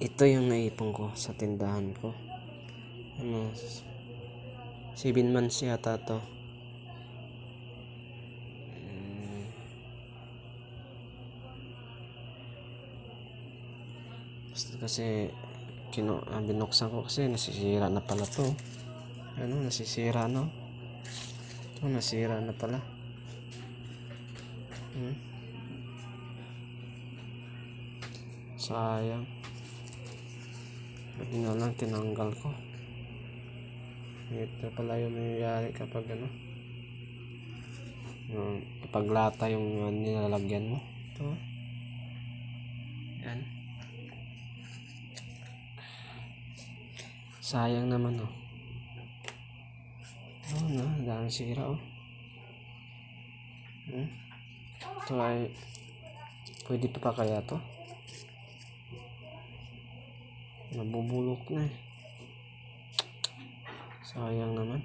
Ito yung naipon ko sa tindahan ko. 7 months yata to. Basta kasi binuksan ko kasi nasisira na pala to. Nasisira no? Ito nasira na pala. Sayang. Buti na lang tinanggal ko. Ito pala yung nangyayari kapag kapag lata yung nilalagyan mo. Ito. Yan. Sayang naman dami sira Ito ay pwede pa kaya to? Nabubulok na sayang naman.